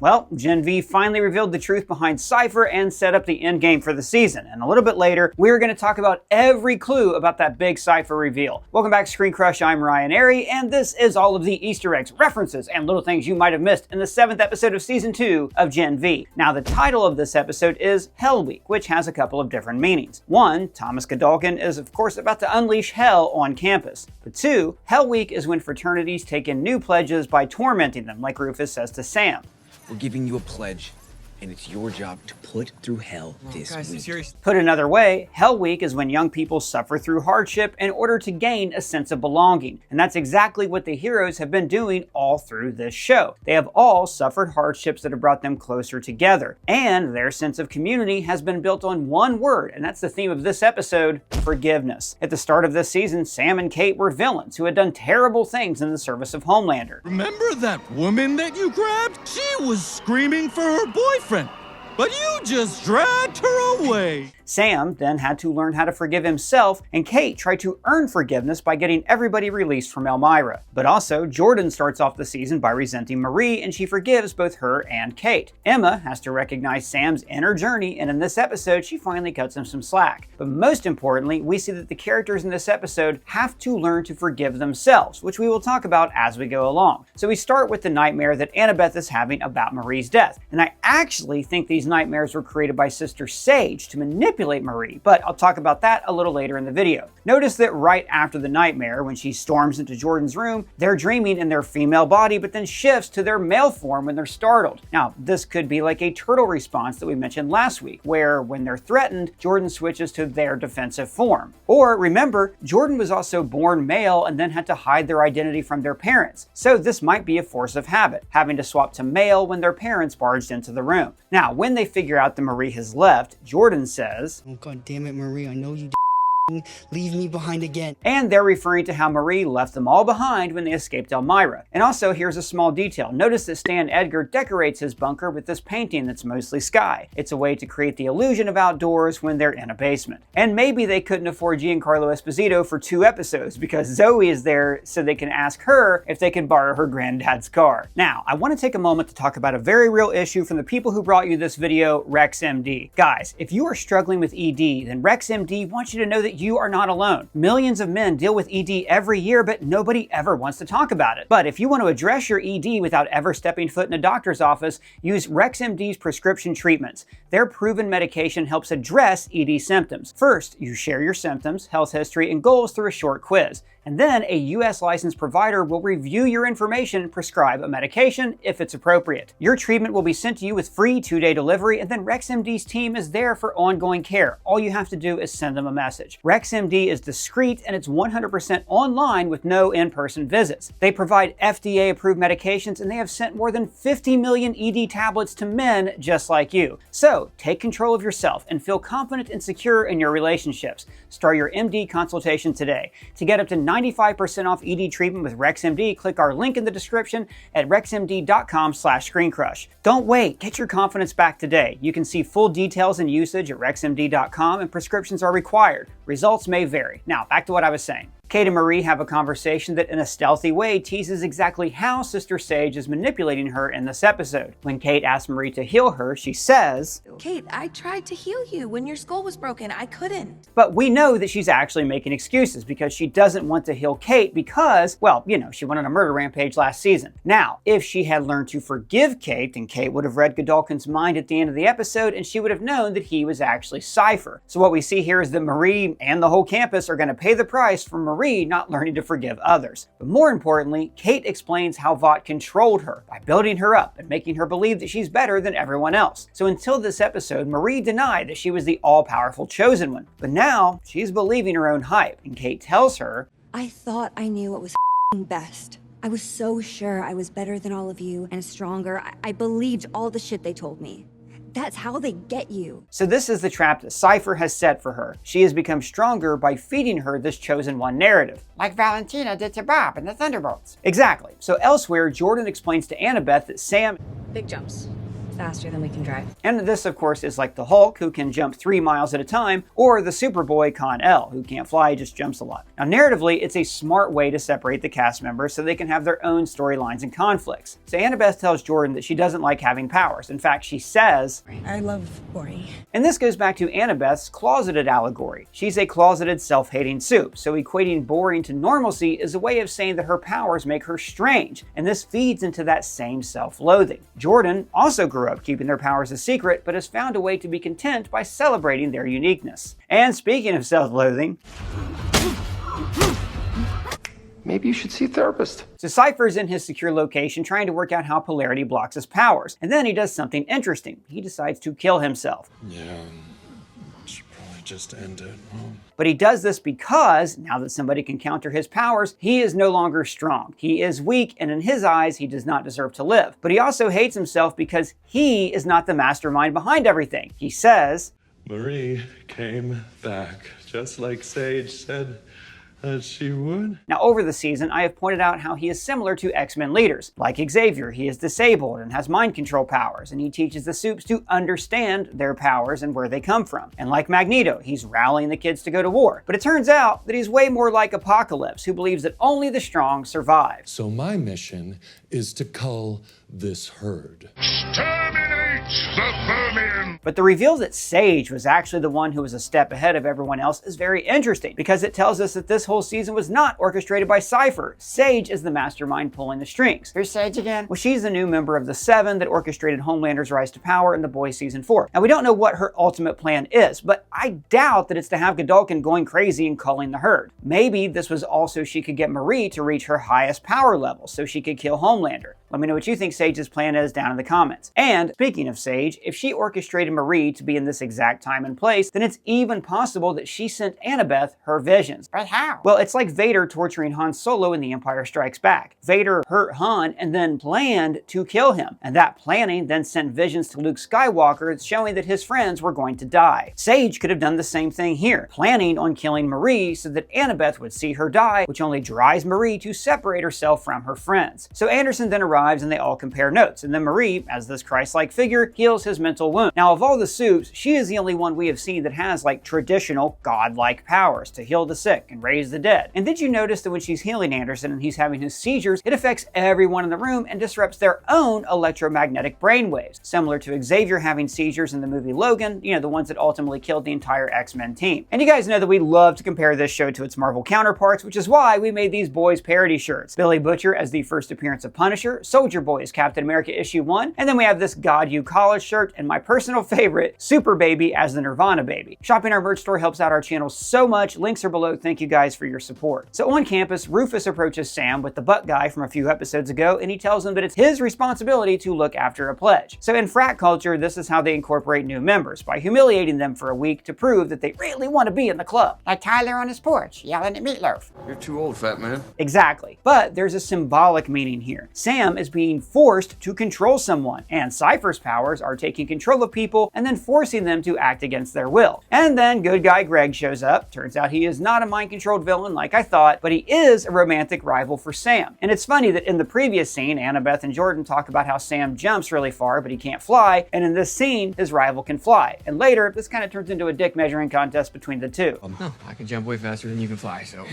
Well, Gen V finally revealed the truth behind Cipher and set up the endgame for the season. And a little bit later, we're going to talk about every clue about that big Cipher reveal. Welcome back to ScreenCrush, I'm Ryan Airy, and this is all of the Easter eggs, references, and little things you might have missed in the 7th episode of Season 2 of Gen V. Now, the title of this episode is Hell Week, which has a couple of different meanings. One, Thomas Gdolkin is of course about to unleash hell on campus. But two, Hell Week is when fraternities take in new pledges by tormenting them, like Rufus says to Sam. We're giving you a pledge, and it's your job to put through hell this week. Serious? Put another way, Hell Week is when young people suffer through hardship in order to gain a sense of belonging. And that's exactly what the heroes have been doing all through this show. They have all suffered hardships that have brought them closer together. And their sense of community has been built on one word, and that's the theme of this episode, forgiveness. At the start of this season, Sam and Kate were villains who had done terrible things in the service of Homelander. Remember that woman that you grabbed? She was screaming for her boyfriend, but you just dragged her away. Sam then had to learn how to forgive himself, and Kate tried to earn forgiveness by getting everybody released from Elmira. But also, Jordan starts off the season by resenting Marie, and she forgives both her and Kate. Emma has to recognize Sam's inner journey, and in this episode, she finally cuts him some slack. But most importantly, we see that the characters in this episode have to learn to forgive themselves, which we will talk about as we go along. So we start with the nightmare that Annabeth is having about Marie's death. And I actually think these nightmares were created by Sister Sage to manipulate Marie, but I'll talk about that a little later in the video. Notice that right after the nightmare, when she storms into Jordan's room, they're dreaming in their female body, but then shifts to their male form when they're startled. Now, this could be like a turtle response that we mentioned last week, where when they're threatened, Jordan switches to their defensive form. Or remember, Jordan was also born male and then had to hide their identity from their parents. So this might be a force of habit, having to swap to male when their parents barged into the room. Now, when they figure out that Marie has left, Jordan says, "Oh, God damn it, Marie, I know you leave me behind again." And they're referring to how Marie left them all behind when they escaped Elmira. And also, here's a small detail. Notice that Stan Edgar decorates his bunker with this painting that's mostly sky. It's a way to create the illusion of outdoors when they're in a basement. And maybe they couldn't afford Giancarlo Esposito for 2 episodes because Zoe is there so they can ask her if they can borrow her granddad's car. Now, I want to take a moment to talk about a very real issue from the people who brought you this video, RexMD. Guys, if you are struggling with ED, then RexMD wants you to know that you are not alone. Millions of men deal with ED every year, but nobody ever wants to talk about it. But if you want to address your ED without ever stepping foot in a doctor's office, use RexMD's prescription treatments. Their proven medication helps address ED symptoms. First, you share your symptoms, health history, and goals through a short quiz. And then a US licensed provider will review your information and prescribe a medication if it's appropriate. Your treatment will be sent to you with free 2-day delivery, and then RexMD's team is there for ongoing care. All you have to do is send them a message. RexMD is discreet and it's 100% online with no in-person visits. They provide FDA-approved medications, and they have sent more than 50 million ED tablets to men just like you. So take control of yourself and feel confident and secure in your relationships. Start your MD consultation today. To get up to 95% off ED treatment with RexMD, click our link in the description at rexmd.com/ScreenCrush. Don't wait, get your confidence back today. You can see full details and usage at rexmd.com, and prescriptions are required. Results may vary. Now, back to what I was saying. Kate and Marie have a conversation that in a stealthy way teases exactly how Sister Sage is manipulating her in this episode. When Kate asks Marie to heal her, she says, "Kate, I tried to heal you when your skull was broken. I couldn't." But we know that she's actually making excuses because she doesn't want to heal Kate because, well, you know, she went on a murder rampage last season. Now, if she had learned to forgive Kate, then Kate would have read Gdolkin's mind at the end of the episode and she would have known that he was actually Cipher. So what we see here is that Marie and the whole campus are going to pay the price for Marie not learning to forgive others. But more importantly, Kate explains how Vought controlled her by building her up and making her believe that she's better than everyone else. So until this episode, Marie denied that she was the all-powerful chosen one. But now, she's believing her own hype, and Kate tells her, "I thought I knew what was best. I was so sure I was better than all of you and stronger. I believed all the shit they told me. That's how they get you." So this is the trap that Cipher has set for her. She has become stronger by feeding her this chosen one narrative. Like Valentina did to Bob in the Thunderbolts. Exactly. So elsewhere, Jordan explains to Annabeth that Sam Big jumps. faster than we can drive. And this, of course, is like the Hulk, who can jump 3 miles at a time, or the Superboy Con-El, who can't fly, just jumps a lot. Now, narratively, it's a smart way to separate the cast members so they can have their own storylines and conflicts. So Annabeth tells Jordan that she doesn't like having powers. In fact, she says, I love boring. and this goes back to Annabeth's closeted allegory. She's a closeted, self-hating soup, so equating boring to normalcy is a way of saying that her powers make her strange, and this feeds into that same self-loathing. Jordan also grew up keeping their powers a secret, but has found a way to be content by celebrating their uniqueness. And speaking of self-loathing, maybe you should see a therapist. so Cipher's in his secure location trying to work out how polarity blocks his powers, and then he does something interesting. He decides to kill himself. Yeah, should probably just end it. Well, But he does this because, now that somebody can counter his powers, he is no longer strong. He is weak, and in his eyes, he does not deserve to live. But he also hates himself because he is not the mastermind behind everything. He says, Marie came back, just like Sage said that she would. Now, over the season, I have pointed out how he is similar to X-Men leaders. Like Xavier, he is disabled and has mind control powers, and he teaches the Supes to understand their powers and where they come from. And like Magneto, he's rallying the kids to go to war. But it turns out that he's way more like Apocalypse, who believes that only the strong survive. So my mission is to cull this herd. But the reveal that Sage was actually the one who was a step ahead of everyone else is very interesting, because it tells us that this whole season was not orchestrated by Cipher. Sage is the mastermind pulling the strings. Who's Sage again? Well, she's the new member of the Seven that orchestrated Homelander's rise to power in The Boys Season 4. Now, we don't know what her ultimate plan is, but I doubt that it's to have Gdolkin going crazy and culling the herd. Maybe this was also she could get Marie to reach her highest power level, so she could kill Homelander. Let me know what you think Sage's plan is down in the comments. And speaking of Sage, if she orchestrated Marie to be in this exact time and place, then it's even possible that she sent Annabeth her visions. But how? Well, it's like Vader torturing Han Solo in The Empire Strikes Back. Vader hurt Han and then planned to kill him. And that planning then sent visions to Luke Skywalker showing that his friends were going to die. Sage could have done the same thing here, planning on killing Marie so that Annabeth would see her die, which only drives Marie to separate herself from her friends. So Anderson then arrives and they all compare notes, and then Marie, as this Christ-like figure, heals his mental wound. Now, of all the Supes, she is the only one we have seen that has like traditional god-like powers to heal the sick and raise the dead. And did you notice that when she's healing Anderson and he's having his seizures, it affects everyone in the room and disrupts their own electromagnetic brainwaves, similar to Xavier having seizures in the movie Logan, you know, the ones that ultimately killed the entire X-Men team. And you guys know that we love to compare this show to its Marvel counterparts, which is why we made these boys parody shirts. Billy Butcher as the first appearance of Punisher, Soldier Boy as Captain America issue 1, and then we have this God You College shirt, and my personal favorite, Super Baby as the Nirvana Baby. Shopping our merch store helps out our channel so much. Links are below. Thank you guys for your support. So on campus, Rufus approaches Sam with the butt guy from a few episodes ago, and he tells him that it's his responsibility to look after a pledge. So in frat culture, this is how they incorporate new members, by humiliating them for a week to prove that they really want to be in the club. Like Tyler on his porch, yelling at Meatloaf. You're too old, fat man. Exactly. But there's a symbolic meaning here. Sam is being forced to control someone, and Cipher's powers are taking control of people and then forcing them to act against their will. And then good guy Greg shows up. Turns out he is not a mind-controlled villain like I thought, but he is a romantic rival for Sam. And it's funny that in the previous scene, Annabeth and Jordan talk about how Sam jumps really far, but he can't fly, and in this scene, his rival can fly. And later, this kind of turns into a dick measuring contest between the two. No, I can jump way faster than you can fly, so.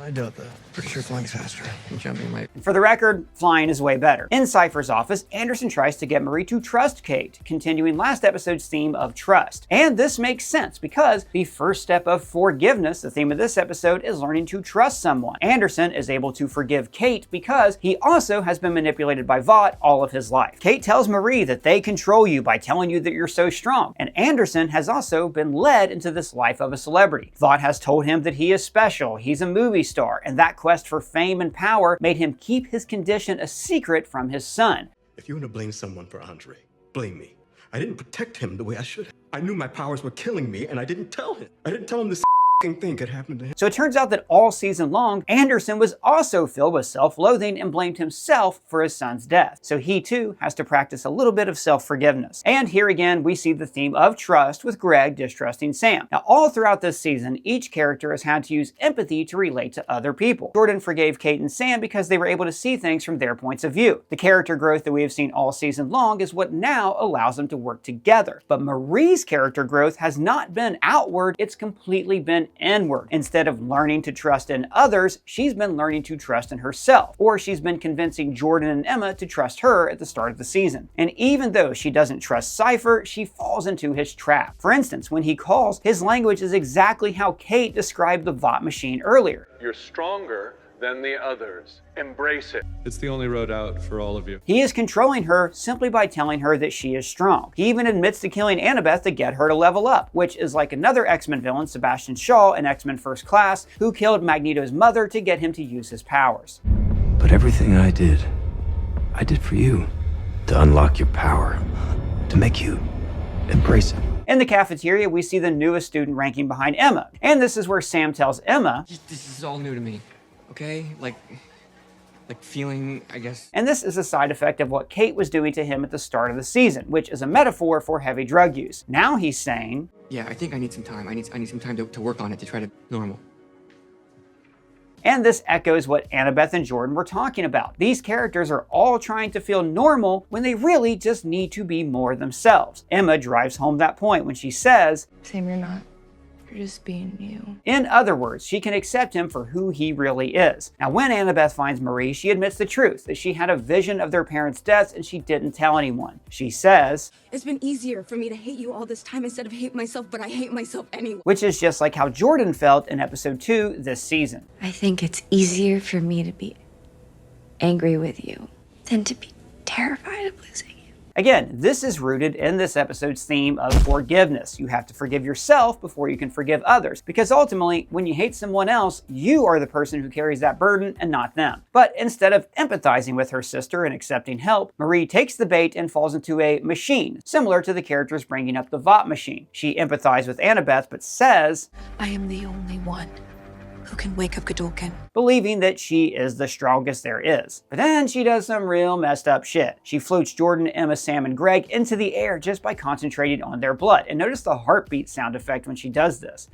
I doubt that. Pretty sure flying's faster. And jumping might. For the record, flying is way better. In Cipher's office, Anderson tries to get Marie to trust Kate, continuing last episode's theme of trust. And this makes sense because the first step of forgiveness, the theme of this episode, is learning to trust someone. Anderson is able to forgive Kate because he also has been manipulated by Vought all of his life. Kate tells Marie that they control you by telling you that you're so strong, and Anderson has also been led into this life of a celebrity. Vought has told him that he is special, he's a movie star, and that quest for fame and power made him keep his condition a secret from his son. If you want to blame someone for Andre, blame me. I didn't protect him the way I should have. I knew my powers were killing me, and I didn't tell him. I didn't tell him this thing could happen to him. So it turns out that all season long, Anderson was also filled with self-loathing and blamed himself for his son's death. So he too has to practice a little bit of self-forgiveness. And here again, we see the theme of trust with Greg distrusting Sam. Now, all throughout this season, each character has had to use empathy to relate to other people. Jordan forgave Kate and Sam because they were able to see things from their points of view. The character growth that we have seen all season long is what now allows them to work together. But Marie's character growth has not been outward, it's completely been inward. Instead of learning to trust in others, she's been learning to trust in herself, or she's been convincing Jordan and Emma to trust her at the start of the season. And even though she doesn't trust Cipher, she falls into his trap. For instance, when he calls, his language is exactly how Kate described the Vought machine earlier. You're stronger than the others. Embrace it. It's the only road out for all of you. He is controlling her simply by telling her that she is strong. He even admits to killing Annabeth to get her to level up, which is like another X-Men villain, Sebastian Shaw in X-Men First Class, who killed Magneto's mother to get him to use his powers. But everything I did for you. To unlock your power. To make you embrace it. In the cafeteria, we see the newest student ranking behind Emma. And this is where Sam tells Emma, "This is all new to me, okay? Like feeling, I guess." And this is a side effect of what Kate was doing to him at the start of the season, which is a metaphor for heavy drug use. Now he's saying, "Yeah, I think I need some time. I need some time to work on it to try to normal." And this echoes what Annabeth and Jordan were talking about. These characters are all trying to feel normal when they really just need to be more themselves. Emma drives home that point when she says, Sam, you're not. You're just being you. In other words, she can accept him for who he really is. Now, when Annabeth finds Marie, she admits the truth, that she had a vision of their parents' deaths and she didn't tell anyone. She says, It's been easier for me to hate you all this time instead of hate myself, but I hate myself anyway. Which is just like how Jordan felt in episode 2 this season. I think it's easier for me to be angry with you than to be terrified of losing you. Again, this is rooted in this episode's theme of forgiveness. You have to forgive yourself before you can forgive others, because ultimately, when you hate someone else, you are the person who carries that burden and not them. But instead of empathizing with her sister and accepting help, Marie takes the bait and falls into a machine, similar to the characters bringing up the Vought machine. She empathizes with Annabeth, but says, I am the only one who can wake up Gdolkin. Believing that she is the strongest there is. But then she does some real messed up shit. She floats Jordan, Emma, Sam, and Greg into the air just by concentrating on their blood. And notice the heartbeat sound effect when she does this.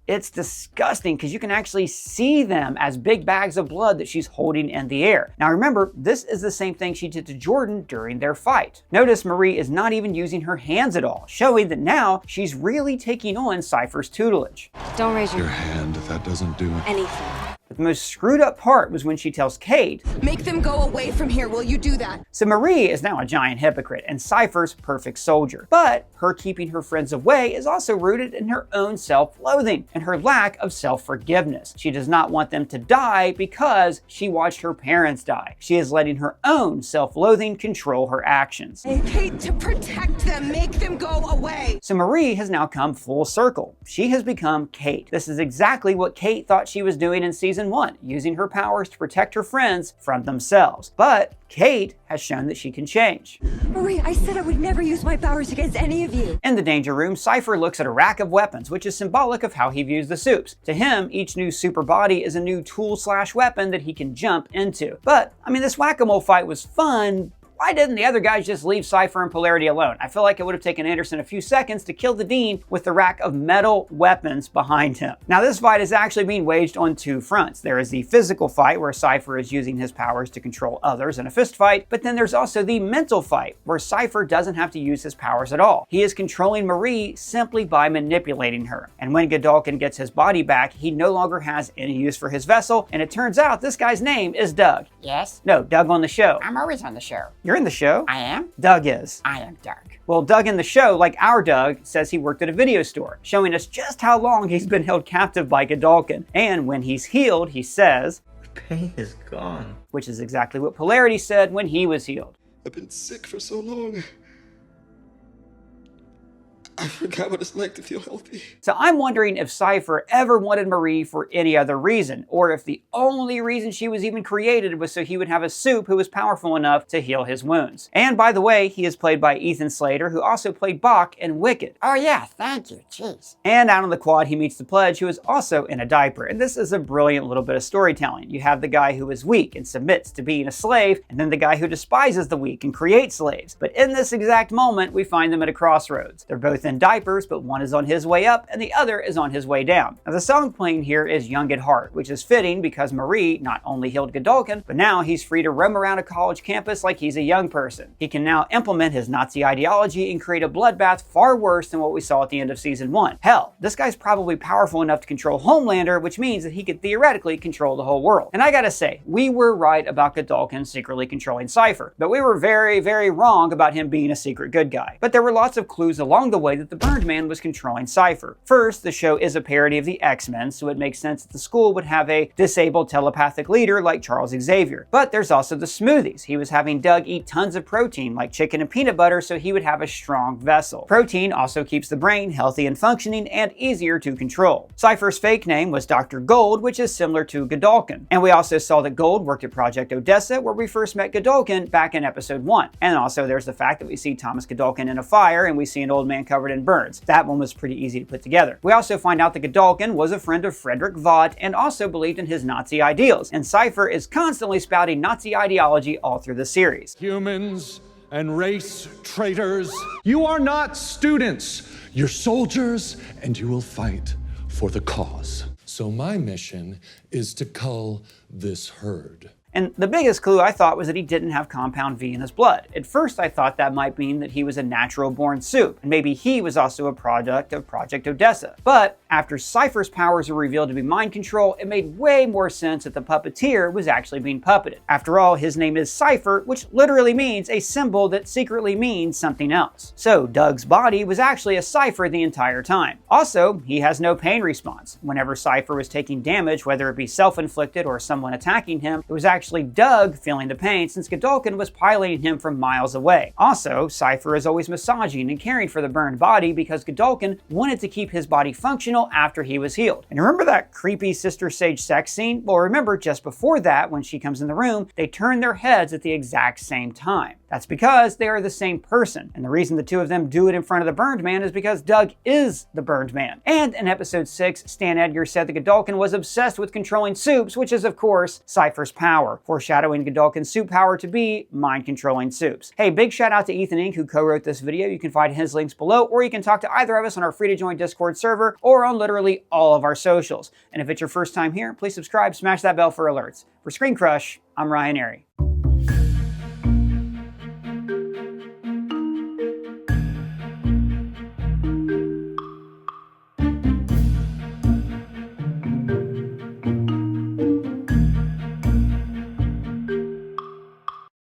It's disgusting because you can actually see them as big bags of blood that she's holding in the air. Now remember, this is the same thing she did to Jordan during their fight. Notice Marie is not even using her hands at all, showing that now she's really taking on Cipher's tutelage. Don't raise your hand if that doesn't do it. anything. But the most screwed up part was when she tells Kate, Make them go away from here. Will you do that? so Marie is now a giant hypocrite and Cipher's perfect soldier. But her keeping her friends away is also rooted in her own self-loathing and her lack of self-forgiveness. She does not want them to die because she watched her parents die. She is letting her own self-loathing control her actions. I hate to protect them. Make them go away. So Marie has now come full circle. She has become Kate. This is exactly what Kate thought she was doing in season 1, using her powers to protect her friends from themselves. But Kate has shown that she can change. Marie, I said I would never use my powers against any of you. In the danger room, Cipher looks at a rack of weapons, which is symbolic of how he views the supes. To him, each new super body is a new tool/weapon that he can jump into. But, I mean, this whack-a-mole fight was fun. Why didn't the other guys just leave Cipher and Polarity alone? I feel like it would have taken Anderson a few seconds to kill the Dean with the rack of metal weapons behind him. Now this fight is actually being waged on two fronts. There is the physical fight where Cipher is using his powers to control others in a fist fight, but then there's also the mental fight where Cipher doesn't have to use his powers at all. He is controlling Marie simply by manipulating her. And when Gdolkin gets his body back, he no longer has any use for his vessel, and it turns out this guy's name is Doug. Yes? No, Doug on the show. I'm always on the show. You're in the show. I am? Doug is. I am Doug. Well, Doug in the show, like our Doug, says he worked at a video store, showing us just how long he's been held captive by Gdolkin. And when he's healed, he says, the pain is gone. Which is exactly what Polarity said when he was healed. I've been sick for so long. I forgot what it's like to feel healthy. So I'm wondering if Cipher ever wanted Marie for any other reason, or if the only reason she was even created was so he would have a soup who was powerful enough to heal his wounds. And by the way, he is played by Ethan Slater, who also played Bach in Wicked. Oh yeah, thank you, jeez. And out on the quad, he meets the Pledge, who is also in a diaper. And this is a brilliant little bit of storytelling. You have the guy who is weak and submits to being a slave, and then the guy who despises the weak and creates slaves. But in this exact moment, we find them at a crossroads. They're both in diapers, but one is on his way up and the other is on his way down. Now the song playing here is Young at Heart, which is fitting because Marie not only healed Gdolkin, but now he's free to roam around a college campus like he's a young person. He can now implement his Nazi ideology and create a bloodbath far worse than what we saw at the end of season 1. Hell, this guy's probably powerful enough to control Homelander, which means that he could theoretically control the whole world. And I gotta say, we were right about Gdolkin secretly controlling Cipher, but we were very, very wrong about him being a secret good guy. But there were lots of clues along the way that the Burned Man was controlling Cipher. First, the show is a parody of the X-Men, so it makes sense that the school would have a disabled telepathic leader like Charles Xavier. But there's also the smoothies. He was having Doug eat tons of protein, like chicken and peanut butter, so he would have a strong vessel. Protein also keeps the brain healthy and functioning and easier to control. Cipher's fake name was Dr. Gold, which is similar to Gdolkin. And we also saw that Gold worked at Project Odessa, where we first met Gdolkin back in episode 1. And also there's the fact that we see Thomas Gdolkin in a fire and we see an old man covered in burns. That one was pretty easy to put together. We also find out that Gdolkin was a friend of Frederick Vaught and also believed in his Nazi ideals. And Cipher is constantly spouting Nazi ideology all through the series. Humans and race traitors, you are not students. You're soldiers and you will fight for the cause. So my mission is to cull this herd. And the biggest clue I thought was that he didn't have compound V in his blood. At first I thought that might mean that he was a natural born soup, and maybe he was also a product of Project Odessa. But after Cipher's powers were revealed to be mind control, it made way more sense that the puppeteer was actually being puppeted. After all, his name is Cipher, which literally means a symbol that secretly means something else. So Doug's body was actually a cipher the entire time. Also, he has no pain response. Whenever Cipher was taking damage, whether it be self-inflicted or someone attacking him, it was actually Doug feeling the pain since Gdolkin was piloting him from miles away. Also, Cipher is always massaging and caring for the burned body because Gdolkin wanted to keep his body functional after he was healed. And remember that creepy Sister Sage sex scene? Well, remember just before that, when she comes in the room, they turn their heads at the exact same time. That's because they are the same person. And the reason the two of them do it in front of the Burned Man is because Doug is the Burned Man. And in episode 6, Stan Edgar said that Gdolkin was obsessed with controlling soups, which is of course Cipher's power, foreshadowing Gdolkin's soup power to be mind-controlling soups. Hey, big shout out to Ethan Inc. who co-wrote this video. You can find his links below, or you can talk to either of us on our free-to-join Discord server or on literally all of our socials. And if it's your first time here, please subscribe, smash that bell for alerts. For ScreenCrush, I'm Ryan Airy.